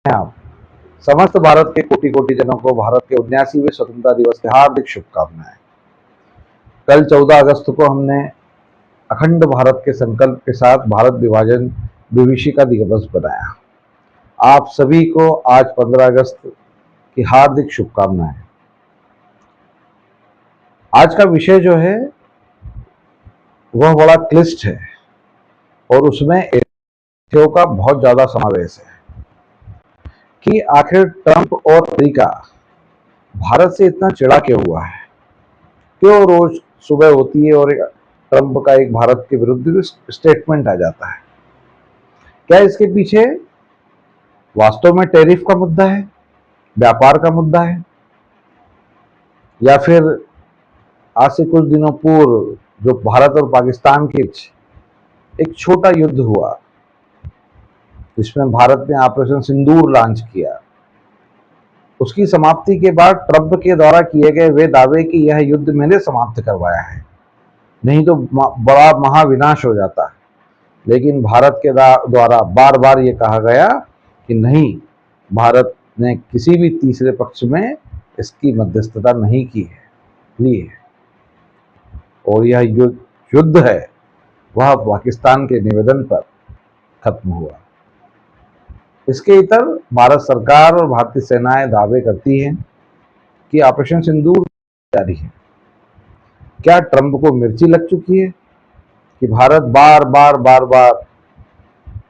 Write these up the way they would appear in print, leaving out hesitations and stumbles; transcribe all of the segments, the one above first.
आप समस्त भारत के कोटि कोटि जनों को भारत के 79वें स्वतंत्रता दिवस की हार्दिक शुभकामनाएं। कल 14 अगस्त को हमने अखंड भारत के संकल्प के साथ भारत विभाजन विभीषिका दिवस बनाया। आप सभी को आज 15 अगस्त की हार्दिक शुभकामनाएं। आज का विषय जो है वह बड़ा क्लिष्ट है और उसमें तथ्यों का बहुत ज्यादा समावेश है कि आखिर ट्रंप और अमेरिका भारत से इतना चिढ़ा क्यों हुआ है। क्यों रोज सुबह होती है और ट्रंप का एक भारत के विरुद्ध स्टेटमेंट आ जाता है। क्या इसके पीछे वास्तव में टैरिफ का मुद्दा है, व्यापार का मुद्दा है, या फिर आज से कुछ दिनों पूर्व जो भारत और पाकिस्तान के बीच एक छोटा युद्ध हुआ जिसमें भारत ने ऑपरेशन सिंदूर लॉन्च किया, उसकी समाप्ति के बाद ट्रंप के द्वारा किए गए वे दावे कि यह युद्ध मैंने समाप्त करवाया है, नहीं तो बड़ा महाविनाश हो जाता है। लेकिन भारत के द्वारा बार बार ये कहा गया कि नहीं, भारत ने किसी भी तीसरे पक्ष में इसकी मध्यस्थता नहीं की है, ली है, और यह युद्ध है वह पाकिस्तान के निवेदन पर खत्म हुआ। इसके इतर भारत सरकार और भारतीय सेनाएं दावे करती हैं कि ऑपरेशन सिंदूर जारी है। क्या ट्रंप को मिर्ची लग चुकी है कि भारत बार बार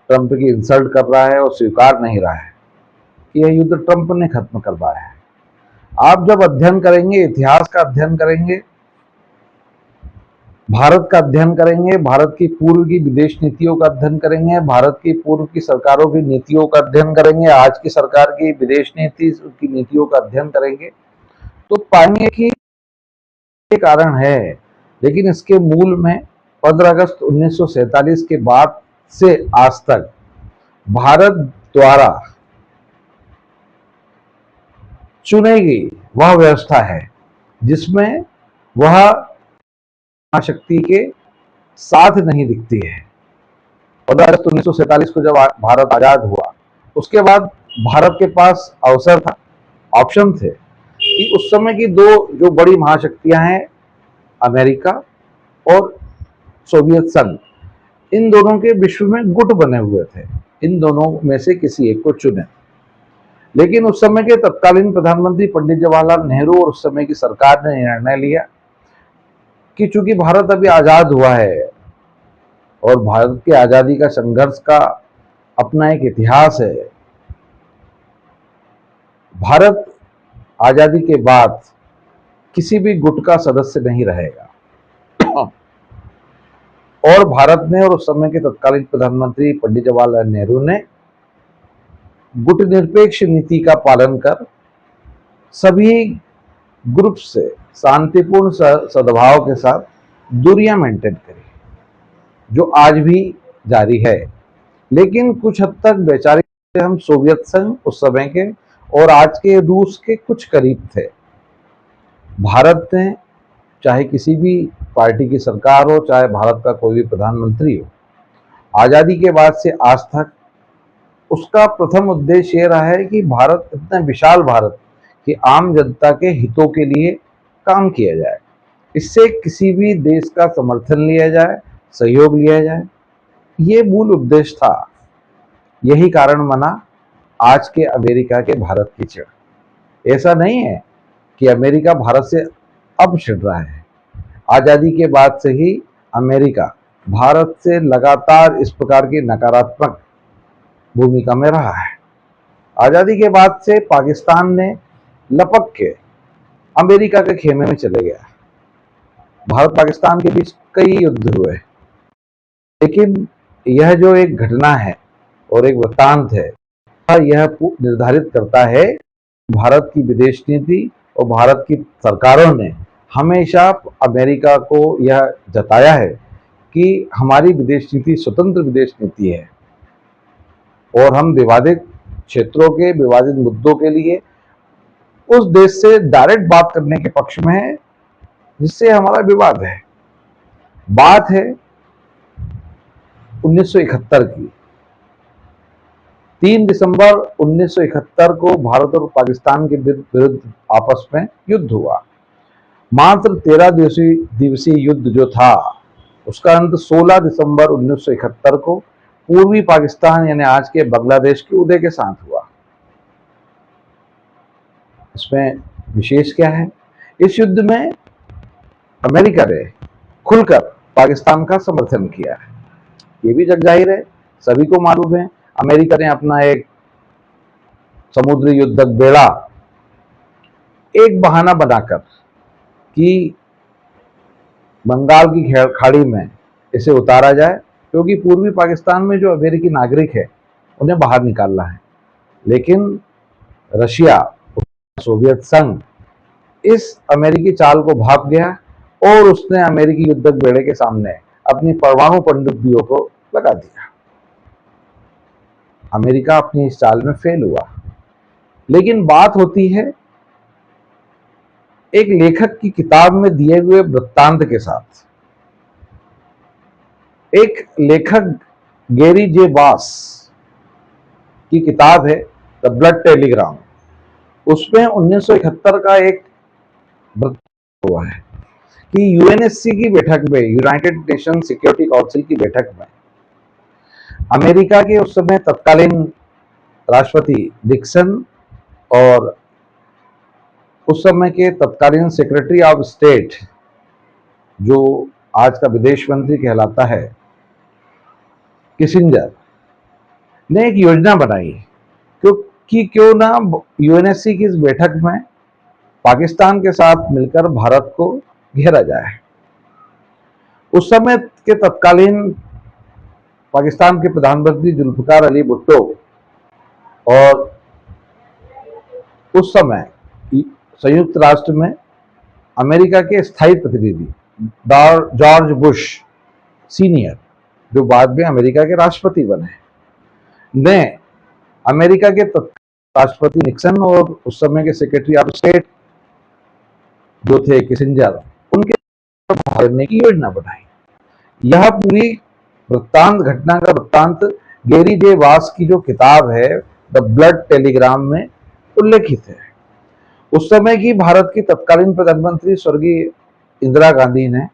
ट्रंप की इंसल्ट कर रहा है और स्वीकार नहीं रहा है कि यह युद्ध ट्रंप ने खत्म करवाया है। आप जब अध्ययन करेंगे, इतिहास का अध्ययन करेंगे, भारत का अध्ययन करेंगे, भारत की पूर्व की विदेश नीतियों का अध्ययन करेंगे, भारत की पूर्व की सरकारों की नीतियों का अध्ययन करेंगे, आज की सरकार की विदेश नीति की नीतियों का अध्ययन करेंगे, तो पाएंगे कि ये कारण है। लेकिन इसके मूल में 15 अगस्त 1947 के बाद से आज तक भारत द्वारा चुनी गई वह व्यवस्था है जिसमें वह शक्ति के साथ नहीं दिखती है। 15 अगस्त 1947 को जब भारत आजाद हुआ, उसके बाद भारत के पास अवसर था, ऑप्शन थे कि उस समय की दो जो बड़ी महाशक्तियां हैं, अमेरिका और सोवियत संघ, इन दोनों के विश्व में गुट बने हुए थे। इन दोनों में से किसी एक को चुने। लेकिन उस समय के तत्कालीन प्रधानमंत्री पंडित जवाहरलाल नेहरू और उस समय की सरकार ने निर्णय लिया कि चूंकि भारत अभी आजाद हुआ है और भारत की आजादी का संघर्ष का अपना एक इतिहास है, भारत आजादी के बाद किसी भी गुट का सदस्य नहीं रहेगा। और भारत ने और उस समय के तत्कालीन प्रधानमंत्री पंडित जवाहरलाल नेहरू ने गुट निरपेक्ष नीति का पालन कर सभी ग्रुप से शांतिपूर्ण सद्भाव के साथ दूरियां मेंटेन करी, जो आज भी जारी है। लेकिन कुछ हद तक वैचारिक हम सोवियत संघ उस समय के और आज के रूस के कुछ करीब थे। भारत ने चाहे किसी भी पार्टी की सरकार हो, चाहे भारत का कोई भी प्रधानमंत्री हो, आजादी के बाद से आज तक उसका प्रथम उद्देश्य ये रहा है कि भारत, इतना विशाल भारत, कि आम जनता के हितों के लिए काम किया जाए, इससे किसी भी देश का समर्थन लिया जाए, सहयोग लिया जाए। ये मूल उद्देश्य था। यही कारण बना आज के अमेरिका के भारत की चिढ़। ऐसा नहीं है कि अमेरिका भारत से अब चिढ़ रहा है। आजादी के बाद से ही अमेरिका भारत से लगातार इस प्रकार की नकारात्मक भूमिका में रहा है। आजादी के बाद से पाकिस्तान ने लपक के अमेरिका के खेमे में चले गया। भारत पाकिस्तान के बीच कई युद्ध हुए, लेकिन यह जो एक घटना है और एक वृत्तांत है, यह निर्धारित करता है भारत की विदेश नीति और भारत की सरकारों ने हमेशा अमेरिका को यह जताया है कि हमारी विदेश नीति स्वतंत्र विदेश नीति है और हम विवादित क्षेत्रों के, विवादित मुद्दों के लिए उस देश से डायरेक्ट बात करने के पक्ष में है जिससे हमारा विवाद है। बात है 1971 की। 3 दिसंबर 1971 को भारत और पाकिस्तान के विरुद्ध आपस में युद्ध हुआ। मात्र 13 दिवसीय युद्ध जो था उसका अंत 16 दिसंबर 1971 को पूर्वी पाकिस्तान यानी आज के बांग्लादेश के उदय के साथ हुआ। इसमें विशेष क्या है? इस युद्ध में अमेरिका ने खुलकर पाकिस्तान का समर्थन किया है। ये भी जग जाहिर है, सभी को मालूम है। अमेरिका ने अपना एक समुद्री युद्धक बेड़ा एक बहाना बनाकर कि बंगाल की खाड़ी में इसे उतारा जाए, क्योंकि पूर्वी पाकिस्तान में जो अमेरिकी नागरिक है उन्हें बाहर निकालना है। लेकिन रशिया, सोवियत संघ इस अमेरिकी चाल को भाप गया और उसने अमेरिकी युद्धक बेड़े के सामने अपनी परमाणु पनडुब्बियों को लगा दिया। अमेरिका अपनी इस चाल में फेल हुआ। लेकिन बात होती है एक लेखक की किताब में दिए हुए वृत्तांत के साथ। एक लेखक गैरी जे बास की किताब है द ब्लड टेलीग्राम। उसमें 1971 का एक वृत्तांत हुआ है कि यूएनएससी की बैठक में, यूनाइटेड नेशन सिक्योरिटी काउंसिल की बैठक में, अमेरिका के उस समय तत्कालीन राष्ट्रपति निक्सन और उस समय के तत्कालीन सेक्रेटरी ऑफ स्टेट जो आज का विदेश मंत्री कहलाता है किसिंजर ने एक योजना बनाई क्योंकि क्यों ना यूएनएससी की इस बैठक में पाकिस्तान के साथ मिलकर भारत को घेरा जाए। उस समय के तत्कालीन पाकिस्तान के प्रधानमंत्री जुल्फिकार अली भुट्टो और उस समय संयुक्त राष्ट्र में अमेरिका के स्थायी प्रतिनिधि जॉर्ज बुश सीनियर, जो बाद में अमेरिका के राष्ट्रपति बने, ने अमेरिका के राष्ट्रपति निक्सन और उस समय के सेक्रेटरी ऑफ स्टेट जो थे किसिंजर, उनके करने की योजना बनाई। यह पूरी वृत्तांत, घटना का वृत्तांत गैरी जे बास की जो किताब है द ब्लड टेलीग्राम में उल्लेखित है। उस समय की भारत की तत्कालीन प्रधानमंत्री स्वर्गीय इंदिरा गांधी ने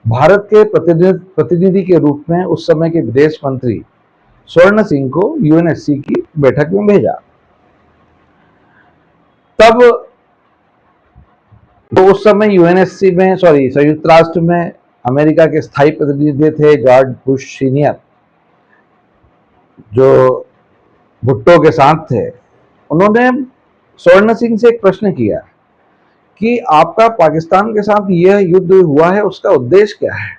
भारत के प्रतिनिधि के रूप में उस समय के विदेश मंत्री स्वर्ण सिंह को यूएनएससी की बैठक में भेजा। तब तो उस समय यूएनएससी में, संयुक्त राष्ट्र में अमेरिका के स्थायी प्रतिनिधि थे जॉर्ज बुश सीनियर, जो भुट्टो के साथ थे। उन्होंने स्वर्ण सिंह से एक प्रश्न किया कि आपका पाकिस्तान के साथ यह युद्ध हुआ है, उसका उद्देश्य क्या है?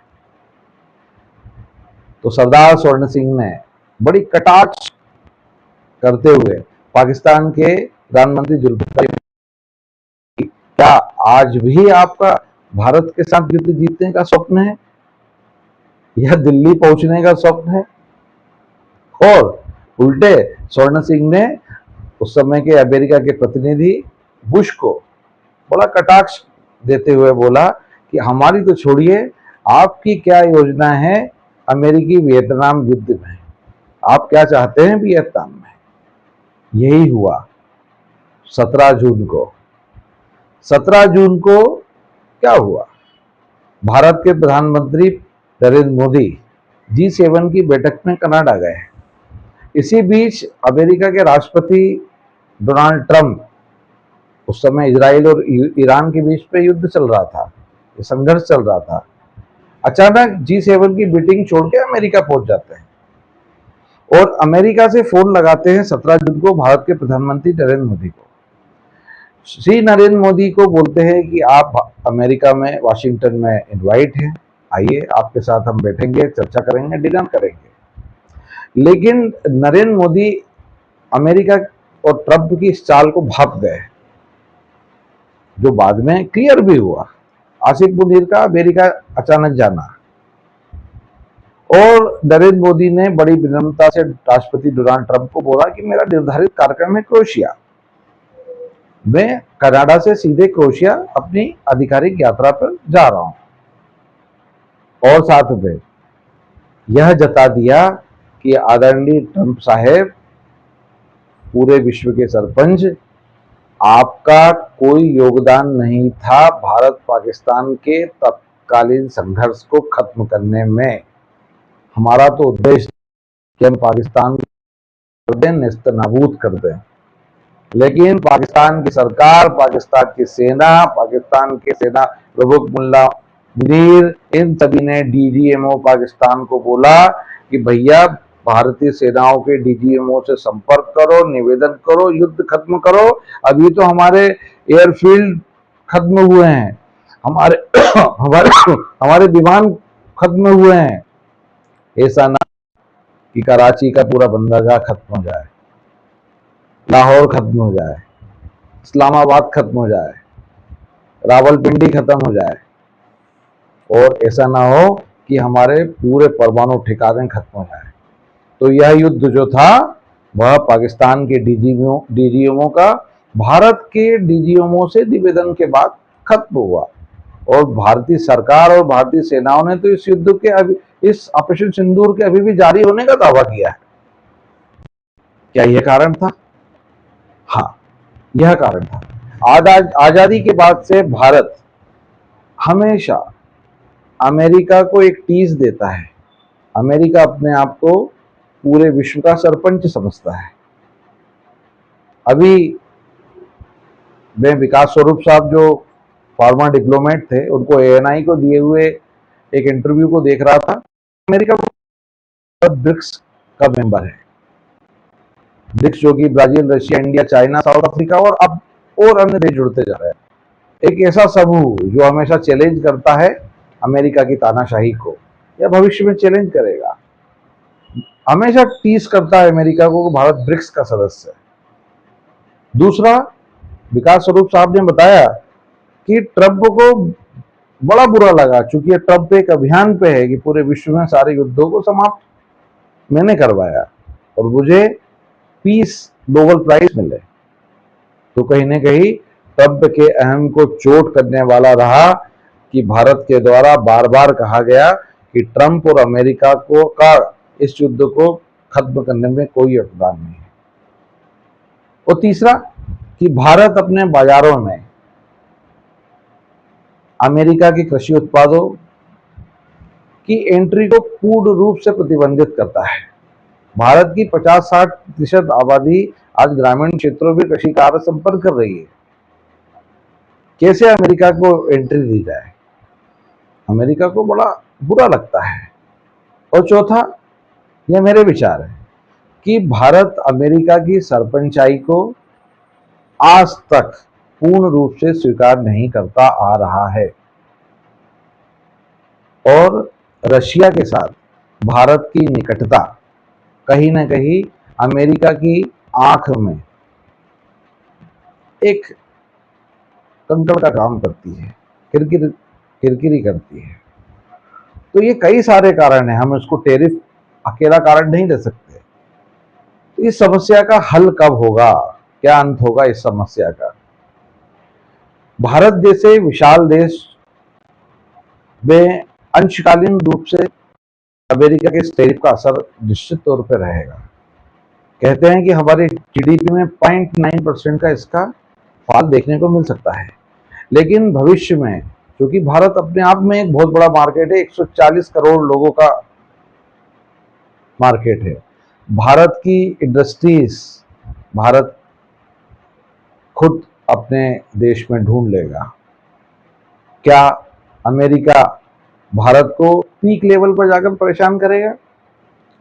तो सरदार स्वर्ण सिंह ने बड़ी कटाक्ष करते हुए पाकिस्तान के प्रधानमंत्री जुल्फिकार, क्या आज भी आपका भारत के साथ युद्ध जीतने का स्वप्न है या दिल्ली पहुंचने का स्वप्न है? और उल्टे स्वर्ण सिंह ने उस समय के अमेरिका के प्रतिनिधि बुश को बड़ा कटाक्ष देते हुए बोला कि हमारी तो छोड़िए, आपकी क्या योजना है अमेरिकी वियतनाम युद्ध में? आप क्या चाहते हैं वियतनाम में? यही हुआ 17 जून को। 17 जून को क्या हुआ? भारत के प्रधानमंत्री नरेंद्र मोदी G7 की बैठक में कनाडा गए। इसी बीच अमेरिका के राष्ट्रपति डोनाल्ड ट्रंप, उस समय इजराइल और ईरान के बीच में युद्ध चल रहा था, संघर्ष चल रहा था, अचानक G7 की मीटिंग छोड़ के अमेरिका पहुंच जाते हैं और अमेरिका से फोन लगाते हैं 17 जून को भारत के प्रधानमंत्री नरेंद्र मोदी को। श्री नरेंद्र मोदी को बोलते हैं कि आप अमेरिका में, वाशिंगटन में इनवाइट हैं, आइए आपके साथ हम बैठेंगे, चर्चा करेंगे, डिनर करेंगे। लेकिन नरेंद्र मोदी अमेरिका और ट्रंप की इस चाल को भाप गए, जो बाद में क्लियर भी हुआ। आसिफ मुनीर का अमेरिका अचानक जाना, और नरेंद्र मोदी ने बड़ी विनम्रता से राष्ट्रपति डोनाल्ड ट्रंप को बोला कि मेरा निर्धारित कार्यक्रम है क्रोएशिया, मैं कनाडा से सीधे क्रोएशिया अपनी आधिकारिक यात्रा पर जा रहा हूं। और साथ में यह जता दिया कि आदरणीय ट्रंप साहेब, पूरे विश्व के सरपंच, आपका कोई योगदान नहीं था भारत पाकिस्तान के तत्कालीन संघर्ष को खत्म करने में। हमारा तो उद्देश्य कि हम पाकिस्तान को कर दें, नेस्त नाबूद कर दें, लेकिन पाकिस्तान की सरकार, पाकिस्तान की सेना, पाकिस्तान के सेना प्रमुख मुल्ला मुनीर, इन सभी ने डीजीएमओ पाकिस्तान को बोला कि भैया भारतीय सेनाओं के डीजीएमओ से संपर्क करो, निवेदन करो, युद्ध खत्म करो। अभी तो हमारे एयरफील्ड खत्म हुए हैं, हमारे हमारे हमारे विमान खत्म हुए हैं। ऐसा ना कि कराची का पूरा बंदरगाह खत्म हो जाए, लाहौर खत्म हो जाए, इस्लामाबाद खत्म हो जाए, रावलपिंडी खत्म हो जाए, और ऐसा ना हो कि हमारे पूरे परमाणु ठिकाने खत्म हो जाए। तो यह युद्ध जो था वह पाकिस्तान के डीजीएमओ का भारत के डीजीएमओ से निवेदन के बाद खत्म हुआ, और भारतीय सरकार और भारतीय सेनाओं ने तो इस युद्ध के अभी, इस ऑपरेशन सिंदूर के अभी भी जारी होने का दावा किया है। क्या यह कारण था? हाँ, यह कारण था। आजादी के बाद से भारत हमेशा अमेरिका को एक टीज देता है। अमेरिका अपने आप को पूरे विश्व का सरपंच समझता है। अभी मैं विकास स्वरूप साहब जो फॉर्मर डिप्लोमेट थे, उनको एएनआई को दिए हुए एक इंटरव्यू को देख रहा था। अमेरिका ब्रिक्स का मेंबर है। ब्रिक्स जो कि Brazil, Russia, India, China, south Africa और अब और अन्य देश जुड़ते जा रहे हैं। एक ऐसा समूह जो हमेशा चैलेंज करता है अमेरिका की तानाशाही को, या भविष्य में चैलेंज करेगा, हमेशा टीज करता है अमेरिका को, भारत ब्रिक्स का सदस्य है। दूसरा, विकास स्वरूप साहब ने बताया कि ट्रंप को बड़ा बुरा लगा, चूंकि ट्रंप एक अभियान पे है कि पूरे विश्व में सारे युद्धों को समाप्त मैंने करवाया और मुझे पीस नोबेल प्राइज मिले। तो कहीं ना कहीं ट्रंप के अहम को चोट करने वाला रहा कि भारत के द्वारा बार बार कहा गया कि ट्रंप और अमेरिका को का इस युद्ध को खत्म करने में कोई योगदान नहीं है। और तीसरा कि भारत अपने बाजारों में अमेरिका के कृषि उत्पादों की एंट्री को पूर्ण रूप से प्रतिबंधित करता है। भारत की 50-60% आबादी आज ग्रामीण क्षेत्रों में कृषि कार्य संपन्न कर रही है। कैसे अमेरिका को एंट्री दी जाए, अमेरिका को बड़ा बुरा लगता है। और चौथा, यह मेरे विचार है कि भारत अमेरिका की सरपंचाई को आज तक पूर्ण रूप से स्वीकार नहीं करता आ रहा है, और रशिया के साथ भारत की निकटता कहीं ना कहीं अमेरिका की आंख में एक कंकड़ का काम करती है, किरकिरी करती है। तो ये कई सारे कारण हैं, हम इसको टैरिफ अकेला कारण नहीं दे सकते। इस समस्या का हल कब होगा, क्या अंत होगा इस समस्या का? भारत जैसे विशाल देश में अंशकालीन रूप से अमेरिका के टैरिफ का असर निश्चित तौर पर रहेगा। कहते हैं कि हमारे जीडीपी में 0.9% का इसका फाल देखने को मिल सकता है। लेकिन भविष्य में, क्योंकि भारत अपने आप में एक बहुत बड़ा मार्केट है, 140 करोड़ लोगों का मार्केट है, भारत की इंडस्ट्रीज भारत खुद अपने देश में ढूंढ लेगा। क्या अमेरिका भारत को पीक लेवल पर जाकर परेशान करेगा?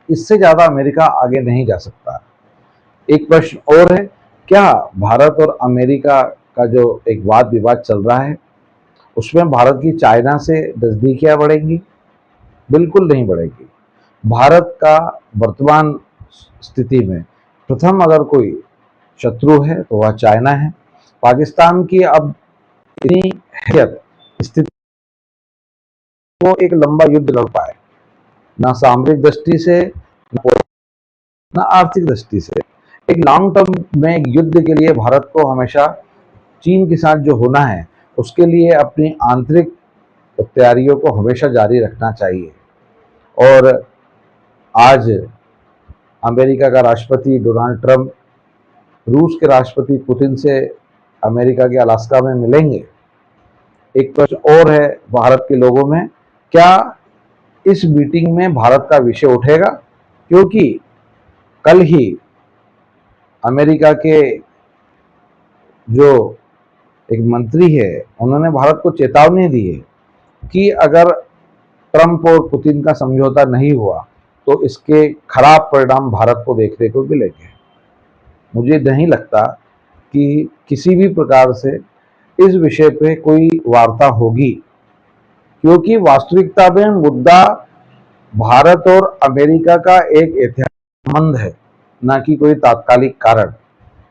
इससे ज्यादा अमेरिका आगे नहीं जा सकता। एक प्रश्न और है, क्या भारत और अमेरिका का जो एक वाद विवाद चल रहा है उसमें भारत की चाइना से नजदीकियां बढ़ेंगी? बिल्कुल नहीं बढ़ेगी। भारत का वर्तमान स्थिति में प्रथम अगर कोई शत्रु है तो वह चाइना है। पाकिस्तान की अब इतनी हैसियत स्थिति को एक लंबा युद्ध लड़ पाए, ना सामरिक दृष्टि से, ना आर्थिक दृष्टि से। एक लॉन्ग टर्म में एक युद्ध के लिए भारत को हमेशा चीन के साथ जो होना है उसके लिए अपनी आंतरिक तैयारियों को हमेशा जारी रखना चाहिए। और आज अमेरिका का राष्ट्रपति डोनाल्ड ट्रंप रूस के राष्ट्रपति पुतिन से अमेरिका के अलास्का में मिलेंगे। एक प्रश्न और है भारत के लोगों में, क्या इस मीटिंग में भारत का विषय उठेगा? क्योंकि कल ही अमेरिका के जो एक मंत्री है उन्होंने भारत को चेतावनी दी है कि अगर ट्रंप और पुतिन का समझौता नहीं हुआ तो इसके खराब परिणाम भारत को देखने को मिलेंगे। मुझे नहीं लगता कि किसी भी प्रकार से इस विषय पे कोई वार्ता होगी, क्योंकि वास्तविकता में मुद्दा भारत और अमेरिका का एक ऐतिहासिक संबंध है, ना कि कोई तात्कालिक कारण।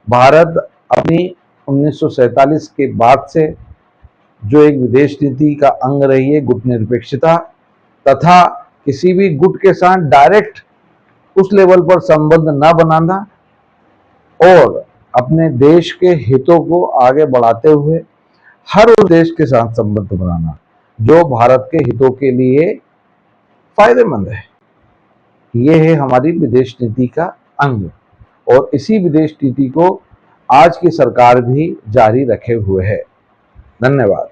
भारत अपनी 1947 के बाद से जो एक विदेश नीति का अंग रही है, गुटनिरपेक्षता तथा किसी भी गुट के साथ डायरेक्ट उस लेवल पर संबंध न बनाना और अपने देश के हितों को आगे बढ़ाते हुए हर उस देश के साथ संबंध बनाना जो भारत के हितों के लिए फायदेमंद है। ये है हमारी विदेश नीति का अंग, और इसी विदेश नीति को आज की सरकार भी जारी रखे हुए है। धन्यवाद।